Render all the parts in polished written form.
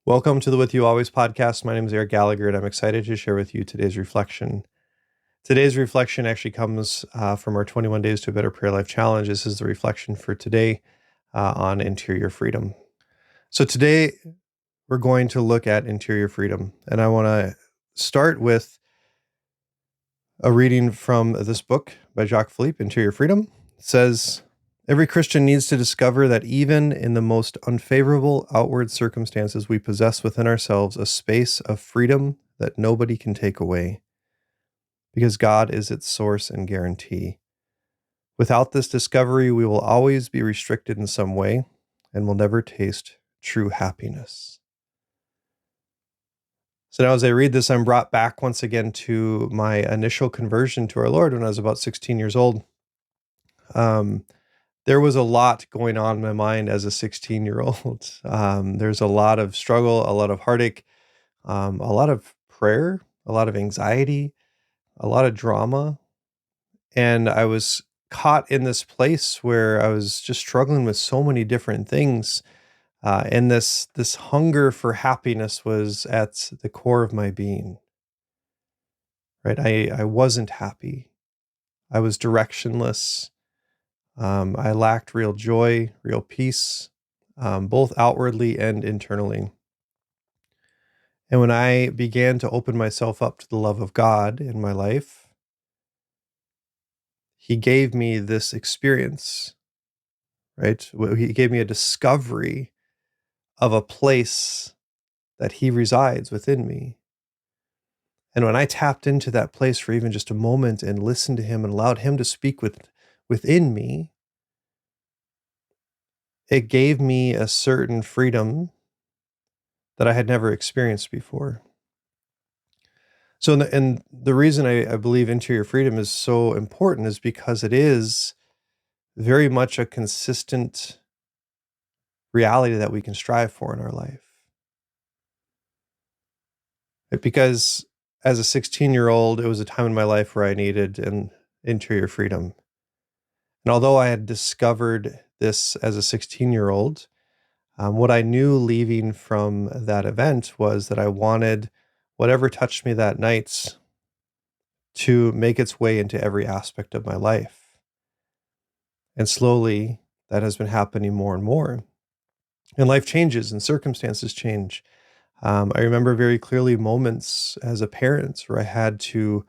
Welcome to the With You Always podcast. My name is Eric Gallagher, and I'm excited to share with you today's reflection. Today's reflection actually comes from our 21 Days to a Better Prayer Life Challenge. This is the reflection for today on interior freedom. So today, we're going to look at interior freedom, and I want to start with a reading from this book by Jacques Philippe, Interior Freedom. It says, every Christian needs to discover that even in the most unfavorable outward circumstances, we possess within ourselves a space of freedom that nobody can take away, because God is its source and guarantee. Without this discovery, we will always be restricted in some way and will never taste true happiness. So now as I read this, I'm brought back once again to my initial conversion to our Lord when I was about 16 years old. There was a lot going on in my mind as a 16-year-old. There's a lot of struggle, a lot of heartache, a lot of prayer, a lot of anxiety, a lot of drama. And I was caught in this place where I was just struggling with so many different things. And this hunger for happiness was at the core of my being. Right? I wasn't happy. I was directionless. I lacked real joy, real peace, both outwardly and internally. And when I began to open myself up to the love of God in my life, He gave me this experience, right? He gave me a discovery of a place that He resides within me. And when I tapped into that place for even just a moment and listened to Him and allowed Him to speak within me, it gave me a certain freedom that I had never experienced before. So, and the reason I believe interior freedom is so important is because it is very much a consistent reality that we can strive for in our life. Because as a 16-year-old, it was a time in my life where I needed an interior freedom. And although I had discovered this as a 16-year-old, what I knew leaving from that event was that I wanted whatever touched me that night to make its way into every aspect of my life. And slowly, that has been happening more and more. And life changes and circumstances change. I remember very clearly moments as a parent where I had to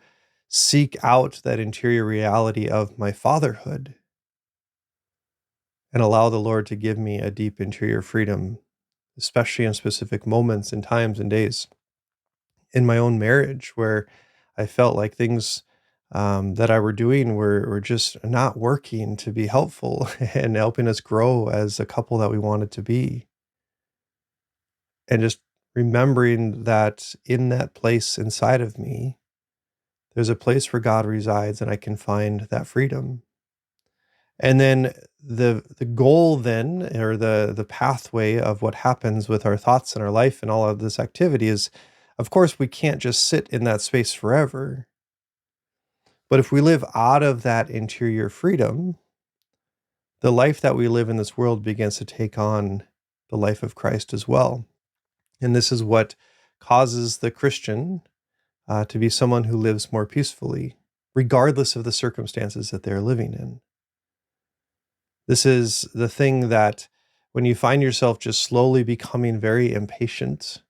seek out that interior reality of my fatherhood and allow the Lord to give me a deep interior freedom, especially in specific moments and times and days. In my own marriage, where I felt like things that I were doing were just not working to be helpful and helping us grow as a couple that we wanted to be. And just remembering that in that place inside of me, there's a place where God resides and I can find that freedom. And then the goal then, or the pathway of what happens with our thoughts and our life and all of this activity is, of course, we can't just sit in that space forever. But if we live out of that interior freedom, the life that we live in this world begins to take on the life of Christ as well. And this is what causes the Christian to be someone who lives more peacefully, regardless of the circumstances that they're living in. This is the thing that when you find yourself just slowly becoming very impatient,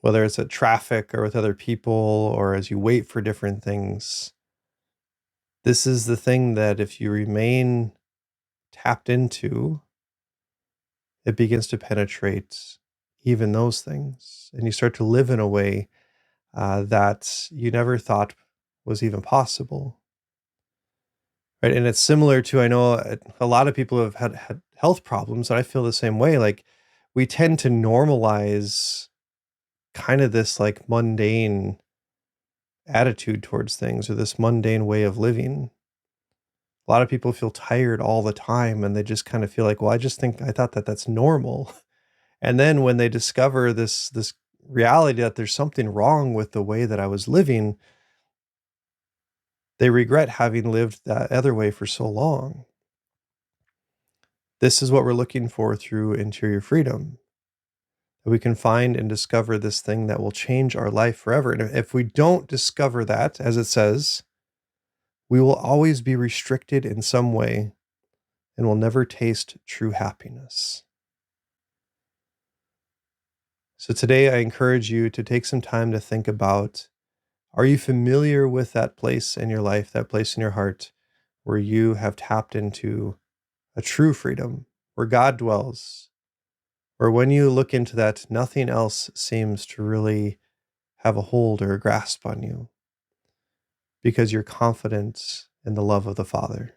whether it's at traffic or with other people or as you wait for different things, this is the thing that if you remain tapped into, it begins to penetrate even those things. And you start to live in a way that you never thought was even possible. Right. And it's similar to, I know a lot of people have had health problems, and I feel the same way. Like we tend to normalize kind of this like mundane attitude towards things or this mundane way of living. A lot of people feel tired all the time and they just kind of feel like, well, I thought that that's normal. And then when they discover this reality that there's something wrong with the way that I was living, they regret having lived that other way for so long. This is what we're looking for through interior freedom. that we can find and discover this thing that will change our life forever. And if we don't discover that, as it says, we will always be restricted in some way and will never taste true happiness. So today, I encourage you to take some time to think about, are you familiar with that place in your life, that place in your heart where you have tapped into a true freedom, where God dwells, where when you look into that, nothing else seems to really have a hold or a grasp on you because you're confident in the love of the Father?